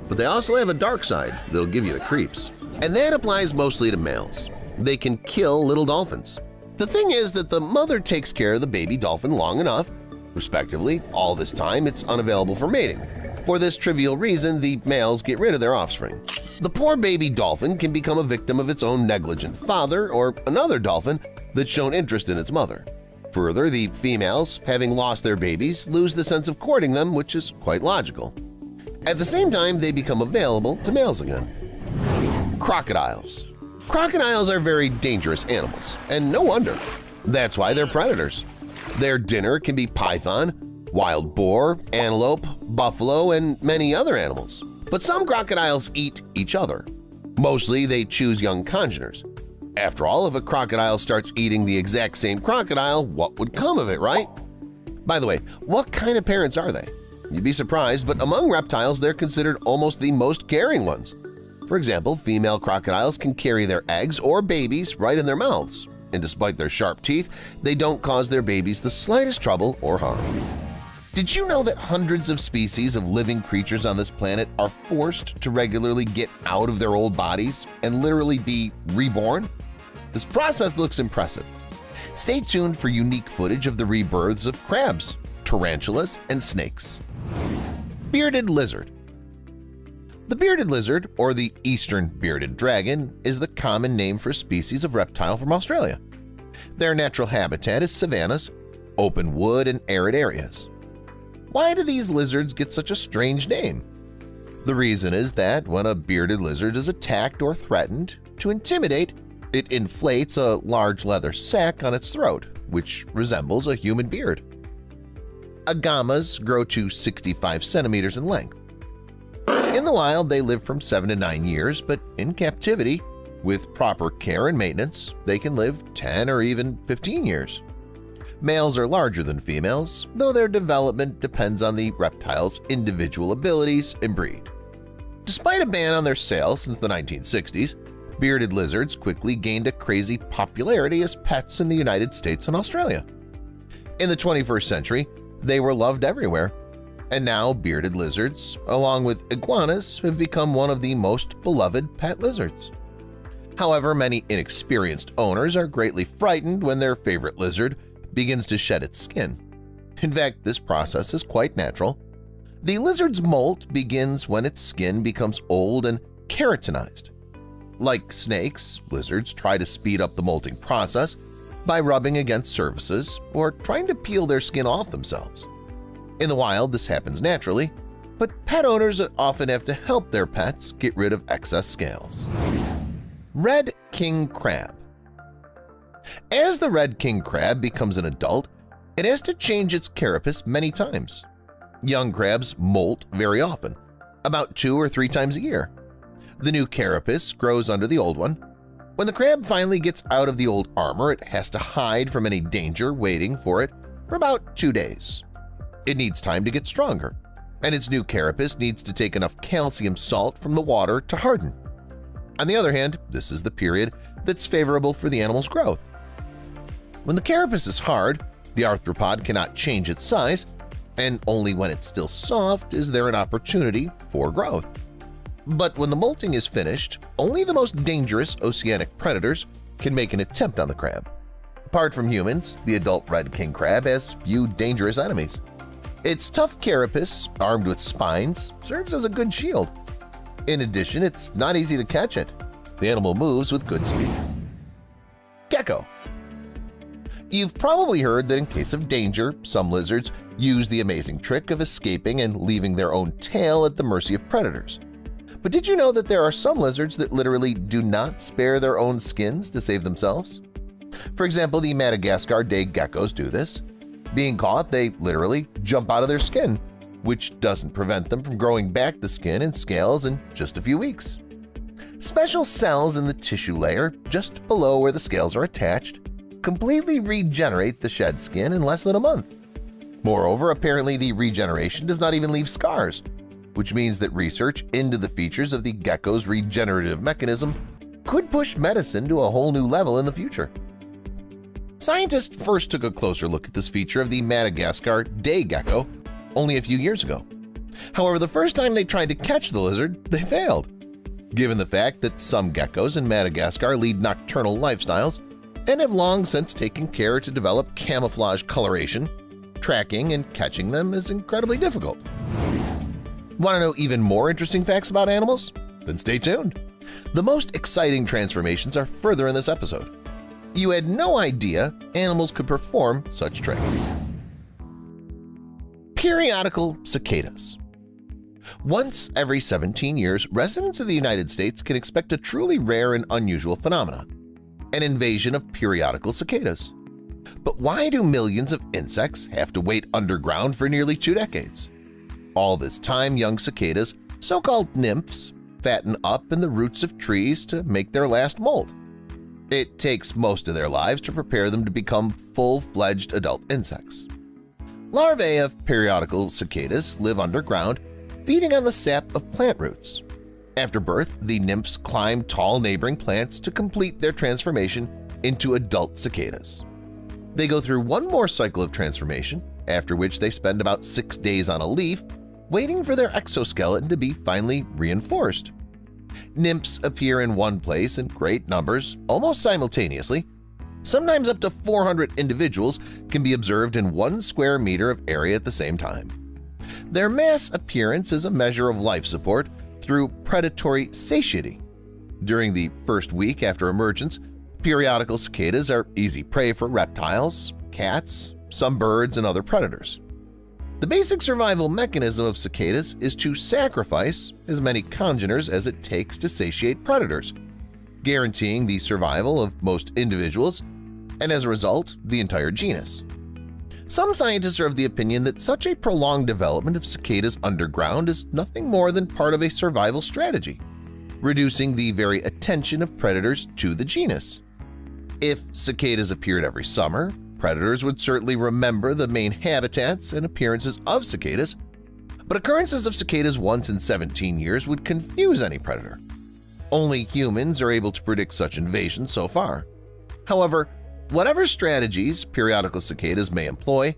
but they also have a dark side that'll give you the creeps. And that applies mostly to males. They can kill little dolphins. The thing is that the mother takes care of the baby dolphin long enough, respectively, all this time it's unavailable for mating. For this trivial reason, the males get rid of their offspring. The poor baby dolphin can become a victim of its own negligent father or another dolphin that's shown interest in its mother. Further, the females, having lost their babies, lose the sense of courting them, which is quite logical. At the same time, they become available to males again. Crocodiles. Crocodiles are very dangerous animals, and no wonder. That's why they're predators. Their dinner can be python, wild boar, antelope, buffalo, and many other animals. But some crocodiles eat each other. Mostly they choose young congeners. After all, if a crocodile starts eating the exact same crocodile, what would come of it, right? By the way, what kind of parents are they? You'd be surprised, but among reptiles they're considered almost the most caring ones. For example, female crocodiles can carry their eggs or babies right in their mouths, and despite their sharp teeth, they don't cause their babies the slightest trouble or harm. Did you know that hundreds of species of living creatures on this planet are forced to regularly get out of their old bodies and literally be reborn? This process looks impressive. Stay tuned for unique footage of the rebirths of crabs, tarantulas, and snakes. Bearded lizard. The bearded lizard, or the eastern bearded dragon, is the common name for a species of reptile from Australia. Their natural habitat is savannas, open wood, and arid areas. Why do these lizards get such a strange name? The reason is that when a bearded lizard is attacked or threatened, to intimidate, it inflates a large leather sac on its throat, which resembles a human beard. Agamas grow to 65 centimeters in length. In the wild, they live from 7 to 9 years, but in captivity, with proper care and maintenance, they can live 10 or even 15 years. Males are larger than females, though their development depends on the reptile's individual abilities and breed. Despite a ban on their sale since the 1960s, bearded lizards quickly gained a crazy popularity as pets in the United States and Australia. In the 21st century, they were loved everywhere, and now bearded lizards, along with iguanas, have become one of the most beloved pet lizards. However, many inexperienced owners are greatly frightened when their favorite lizard begins to shed its skin. In fact, this process is quite natural. The lizard's molt begins when its skin becomes old and keratinized. Like snakes, lizards try to speed up the molting process by rubbing against surfaces or trying to peel their skin off themselves. In the wild, this happens naturally, but pet owners often have to help their pets get rid of excess scales. Red king crab. As the red king crab becomes an adult, it has to change its carapace many times. Young crabs molt very often, about 2 or 3 times a year. The new carapace grows under the old one. When the crab finally gets out of the old armor, it has to hide from any danger waiting for it for about 2 days. It needs time to get stronger, and its new carapace needs to take enough calcium salt from the water to harden. On the other hand, this is the period that's favorable for the animal's growth. When the carapace is hard, the arthropod cannot change its size, and only when it's still soft is there an opportunity for growth. But when the molting is finished, only the most dangerous oceanic predators can make an attempt on the crab. Apart from humans, the adult red king crab has few dangerous enemies. Its tough carapace, armed with spines, serves as a good shield. In addition, it's not easy to catch it. The animal moves with good speed. Gecko. You've probably heard that in case of danger, some lizards use the amazing trick of escaping and leaving their own tail at the mercy of predators. But did you know that there are some lizards that literally do not spare their own skins to save themselves? For example, the Madagascar day geckos do this. Being caught, they literally jump out of their skin, which doesn't prevent them from growing back the skin and scales in just a few weeks. Special cells in the tissue layer just below where the scales are attached completely regenerate the shed skin in less than a month. Moreover, apparently the regeneration does not even leave scars, which means that research into the features of the gecko's regenerative mechanism could push medicine to a whole new level in the future. Scientists first took a closer look at this feature of the Madagascar day gecko only a few years ago. However, the first time they tried to catch the lizard, they failed. Given the fact that some geckos in Madagascar lead nocturnal lifestyles and have long since taken care to develop camouflage coloration, tracking and catching them is incredibly difficult. Want to know even more interesting facts about animals? Then stay tuned. The most exciting transformations are further in this episode. You had no idea animals could perform such tricks. Periodical cicadas. Once every 17 years, residents of the United States can expect a truly rare and unusual phenomenon – an invasion of periodical cicadas. But why do millions of insects have to wait underground for nearly 2 decades? All this time, young cicadas, so-called nymphs, fatten up in the roots of trees to make their last molt. It takes most of their lives to prepare them to become full-fledged adult insects. Larvae of periodical cicadas live underground, feeding on the sap of plant roots. After birth, the nymphs climb tall neighboring plants to complete their transformation into adult cicadas. They go through one more cycle of transformation, after which they spend about 6 days on a leaf, waiting for their exoskeleton to be finally reinforced. Nymphs appear in one place in great numbers, almost simultaneously. Sometimes up to 400 individuals can be observed in 1 square meter of area at the same time. Their mass appearance is a measure of life support through predatory satiety. During the first week after emergence, periodical cicadas are easy prey for reptiles, cats, some birds, and other predators. The basic survival mechanism of cicadas is to sacrifice as many congeners as it takes to satiate predators, guaranteeing the survival of most individuals and, as a result, the entire genus. Some scientists are of the opinion that such a prolonged development of cicadas underground is nothing more than part of a survival strategy, reducing the very attention of predators to the genus. If cicadas appeared every summer, predators would certainly remember the main habitats and appearances of cicadas, but occurrences of cicadas once in 17 years would confuse any predator. Only humans are able to predict such invasions so far. However, whatever strategies periodical cicadas may employ,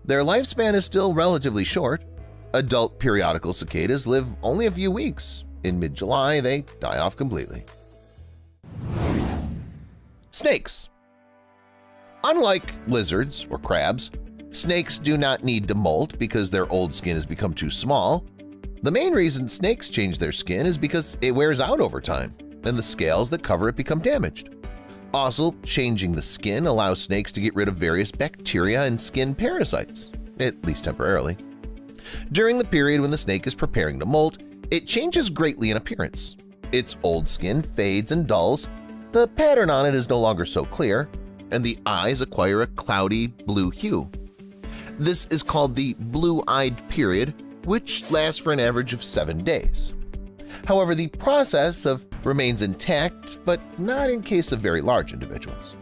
their lifespan is still relatively short. Adult periodical cicadas live only a few weeks. In mid-July, they die off completely. Snakes. Unlike lizards or crabs, snakes do not need to molt because their old skin has become too small. The main reason snakes change their skin is because it wears out over time, and the scales that cover it become damaged. Also, changing the skin allows snakes to get rid of various bacteria and skin parasites, at least temporarily. During the period when the snake is preparing to molt, it changes greatly in appearance. Its old skin fades and dulls, the pattern on it is no longer so clear, and the eyes acquire a cloudy blue hue. This is called the blue-eyed period, which lasts for an average of 7 days. However, the process remains intact, but not in case of very large individuals.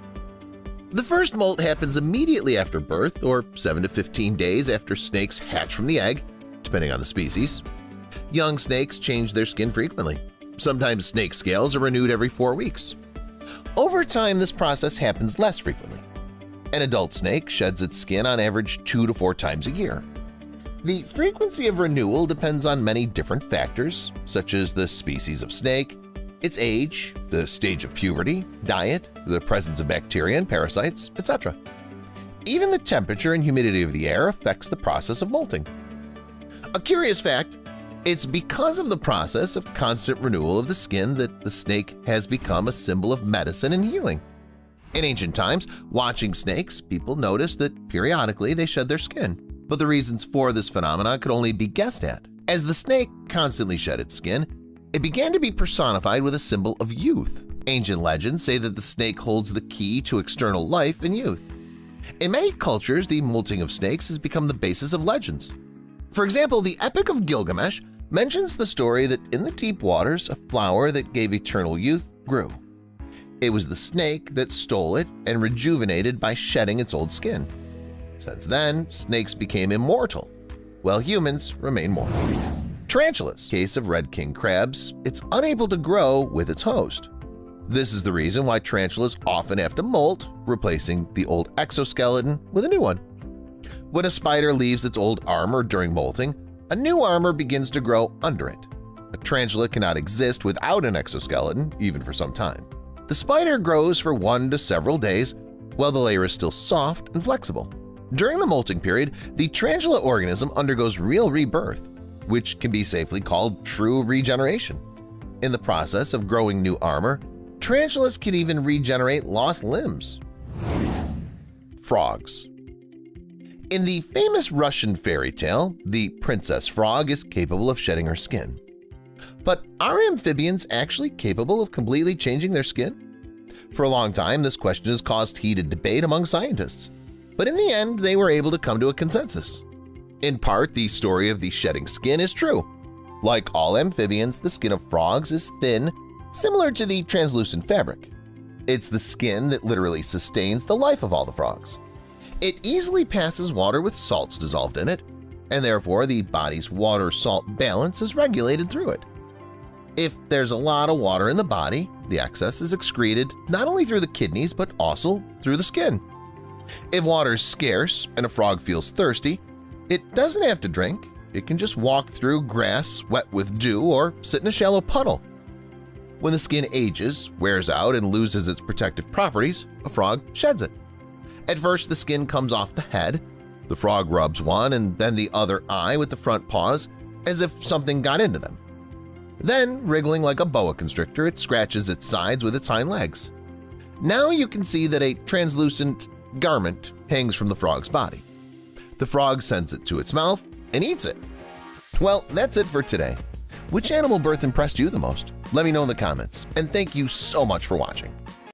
The first molt happens immediately after birth or 7 to 15 days after snakes hatch from the egg, depending on the species. Young snakes change their skin frequently. Sometimes snake scales are renewed every 4 weeks. Over time, this process happens less frequently. An adult snake sheds its skin on average 2 to 4 times a year. The frequency of renewal depends on many different factors, such as the species of snake, its age, the stage of puberty, diet, the presence of bacteria and parasites, etc. Even the temperature and humidity of the air affects the process of molting. A curious fact, it's because of the process of constant renewal of the skin that the snake has become a symbol of medicine and healing. In ancient times, watching snakes, people noticed that periodically they shed their skin, but the reasons for this phenomenon could only be guessed at. As the snake constantly shed its skin, it began to be personified with a symbol of youth. Ancient legends say that the snake holds the key to external life and youth. In many cultures, the molting of snakes has become the basis of legends. For example, the Epic of Gilgamesh mentions the story that in the deep waters a flower that gave eternal youth grew. It was the snake that stole it and rejuvenated by shedding its old skin. Since then, snakes became immortal, while humans remain mortal. Tarantulas. In the case of red king crabs, it's unable to grow with its host. This is the reason why tarantulas often have to molt, replacing the old exoskeleton with a new one. When a spider leaves its old armor during molting, a new armor begins to grow under it. A tarantula cannot exist without an exoskeleton, even for some time. The spider grows for 1 to several days while the layer is still soft and flexible. During the molting period, the tarantula organism undergoes real rebirth, which can be safely called true regeneration. In the process of growing new armor, tarantulas can even regenerate lost limbs. Frogs. In the famous Russian fairy tale, the Princess Frog is capable of shedding her skin. But are amphibians actually capable of completely changing their skin? For a long time, this question has caused heated debate among scientists. but in the end they were able to come to a consensus. In part, the story of the shedding skin is true. Like all amphibians, the skin of frogs is thin, similar to the translucent fabric. It's the skin that literally sustains the life of all the frogs. It easily passes water with salts dissolved in it, and therefore the body's water-salt balance is regulated through it. If there's a lot of water in the body, the excess is excreted not only through the kidneys but also through the skin. If water is scarce and a frog feels thirsty, it doesn't have to drink. It can just walk through grass wet with dew or sit in a shallow puddle. When the skin ages, wears out, and loses its protective properties, a frog sheds it. At first, the skin comes off the head. The frog rubs one and then the other eye with the front paws as if something got into them. Then, wriggling like a boa constrictor, it scratches its sides with its hind legs. Now you can see that a translucent garment hangs from the frog's body. The frog sends it to its mouth and eats it. Well, that's it for today. Which animal birth impressed you the most? Let me know in the comments, and thank you so much for watching.